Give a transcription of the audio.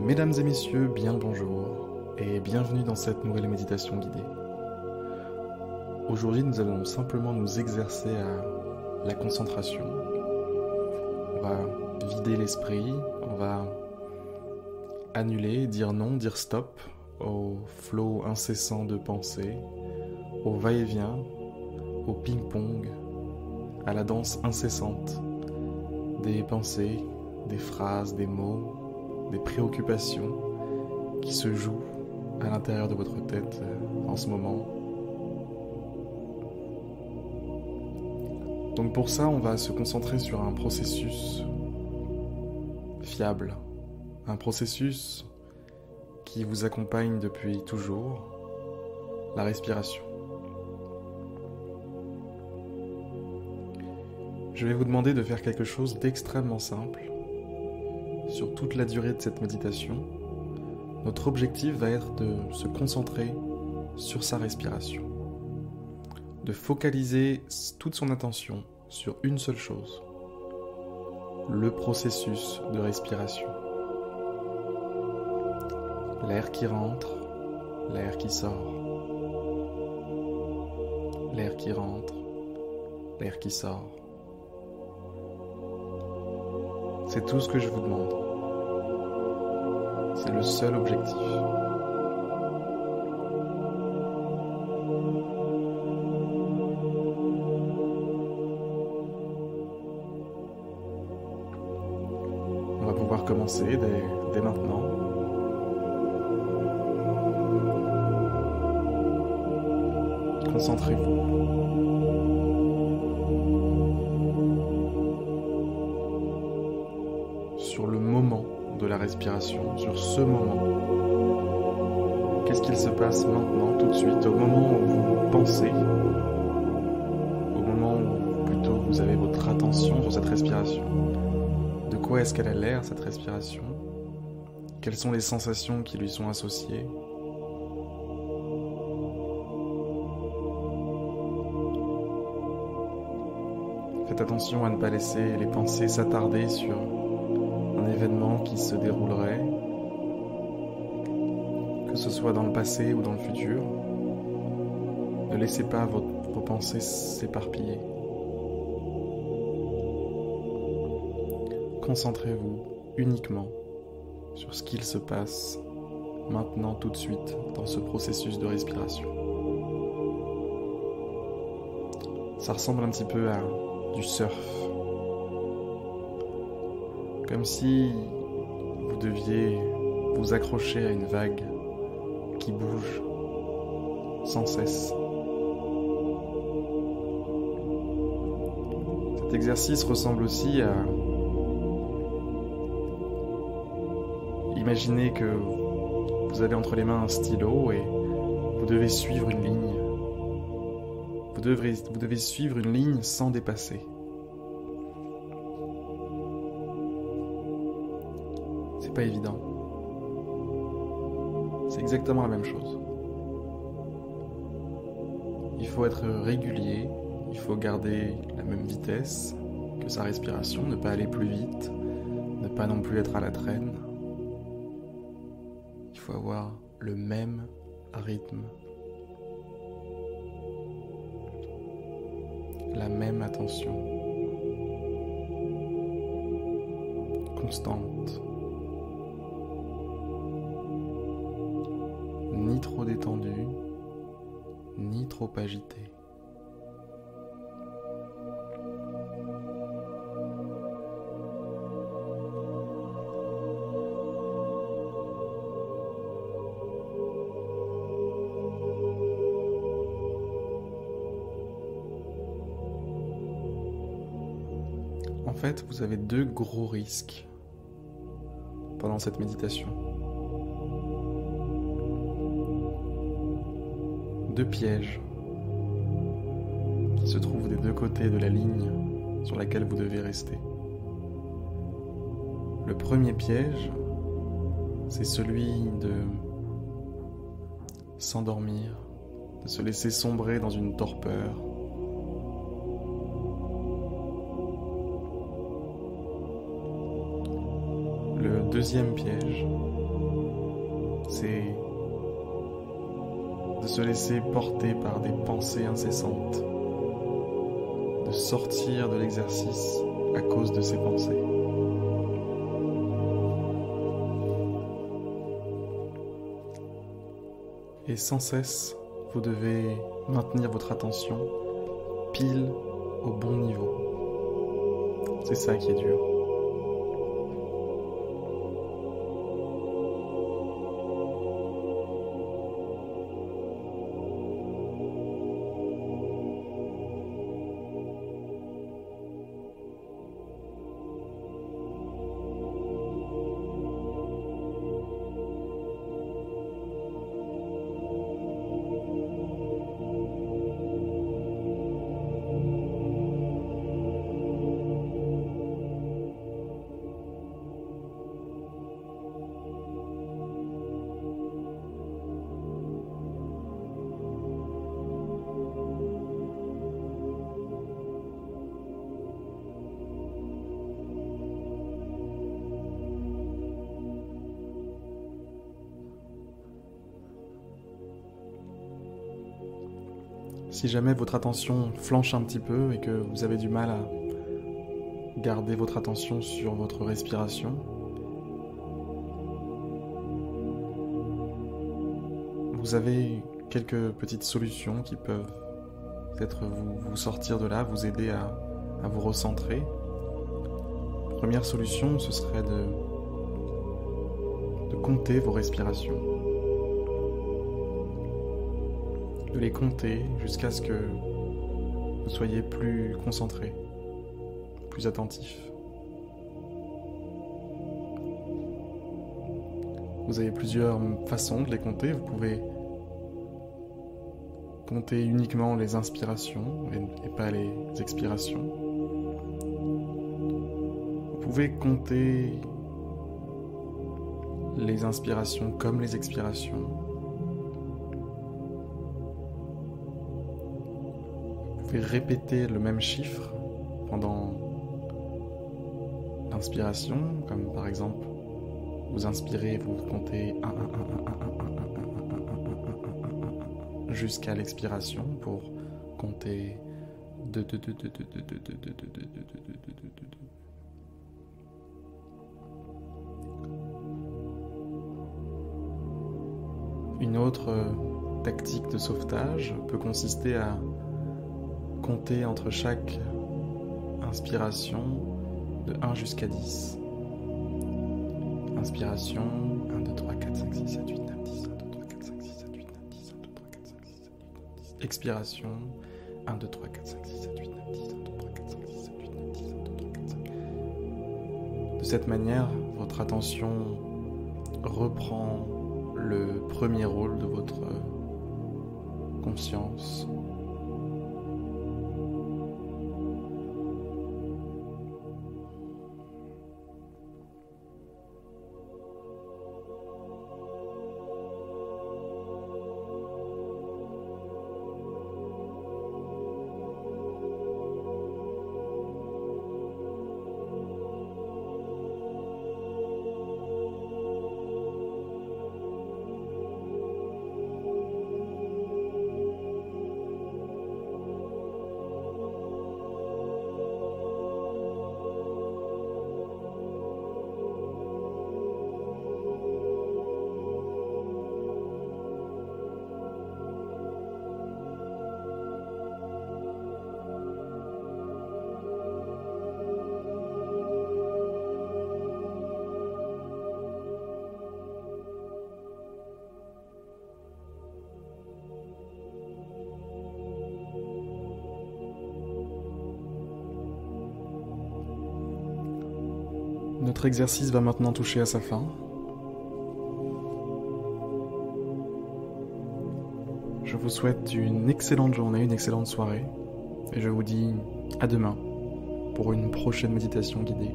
Mesdames et messieurs, bien le bonjour et bienvenue dans cette nouvelle méditation guidée. Aujourd'hui, nous allons simplement nous exercer à la concentration. On va vider l'esprit, on va annuler, dire non, dire stop au flot incessant de pensées, au va-et-vient, au ping-pong, à la danse incessante des pensées, des phrases, des mots, des préoccupations qui se jouent à l'intérieur de votre tête en ce moment. Donc pour ça, on va se concentrer sur un processus fiable, un processus qui vous accompagne depuis toujours, la respiration. Je vais vous demander de faire quelque chose d'extrêmement simple. Sur toute la durée de cette méditation, notre objectif va être de se concentrer sur sa respiration, de focaliser toute son attention sur une seule chose, le processus de respiration. L'air qui rentre, l'air qui sort, l'air qui rentre, l'air qui sort. C'est tout ce que je vous demande. C'est le seul objectif. On va pouvoir commencer dès maintenant. Concentrez-vous. Sur le moment de la respiration, sur ce moment. Qu'est-ce qu'il se passe maintenant, tout de suite, au moment où vous pensez, au moment où plutôt vous avez votre attention sur cette respiration. De quoi est-ce qu'elle a l'air, cette respiration? Quelles sont les sensations qui lui sont associées? Faites attention à ne pas laisser les pensées s'attarder sur un événement qui se déroulerait, que ce soit dans le passé ou dans le futur. Ne laissez pas vos pensées s'éparpiller. Concentrez-vous uniquement sur ce qu'il se passe maintenant, tout de suite, dans ce processus de respiration. Ça ressemble un petit peu à du surf. Comme si vous deviez vous accrocher à une vague qui bouge sans cesse. Cet exercice ressemble aussi à imaginer que vous avez entre les mains un stylo et vous devez suivre une ligne. Vous devez suivre une ligne sans dépasser. C'est pas évident. C'est exactement la même chose. Il faut être régulier, il faut garder la même vitesse que sa respiration, ne pas aller plus vite, ne pas non plus être à la traîne. Il faut avoir le même rythme, la même attention, constante. Ni trop détendu, ni trop agité. En fait, vous avez deux gros risques pendant cette méditation. Deux pièges qui se trouvent des deux côtés de la ligne sur laquelle vous devez rester. Le premier piège, c'est celui de s'endormir, de se laisser sombrer dans une torpeur. Le deuxième piège, c'est de se laisser porter par des pensées incessantes, de sortir de l'exercice à cause de ces pensées. Et sans cesse, vous devez maintenir votre attention pile au bon niveau. C'est ça qui est dur. Si jamais votre attention flanche un petit peu et que vous avez du mal à garder votre attention sur votre respiration, vous avez quelques petites solutions qui peuvent peut-être vous sortir de là, vous aider à vous recentrer. Première solution, ce serait de compter vos respirations. De les compter jusqu'à ce que vous soyez plus concentré, plus attentif. Vous avez plusieurs façons de les compter. Vous pouvez compter uniquement les inspirations et pas les expirations. Vous pouvez compter les inspirations comme les expirations. Vous pouvez répéter le même chiffre pendant l'inspiration, comme par exemple, vous inspirez, vous comptez 1, 1, 1, 1, 1, 1, 1, 1, 1, 1, 1, 1, 1, 1, jusqu'à l'expiration pour compter 2, 2, 2, 2, 2, 2, 2, 2, 2, 2, 2, 2, 2, 2, 2. Une autre tactique de sauvetage peut consister à compter entre chaque inspiration de 1 jusqu'à 10. Inspiration, 1, 2, 3, 4, 5, 6, 7, 8, 9, 10, 1, 2, 3, 4, 5, 6, 7, 8, 9, 10, 1, 2, 3, 4, 5, 6, 7, 8, 9, 10. Expiration, 1, 2, 3, 4, 5, 6, 7, 8, 9, 10, 1, 2, 3, 4, 5, 6, 7, 8, 9, 10, 1, 2, 3, 4, 5. De cette manière, votre attention reprend le premier rôle de votre conscience. Notre exercice va maintenant toucher à sa fin. Je vous souhaite une excellente journée, une excellente soirée, et je vous dis à demain pour une prochaine méditation guidée.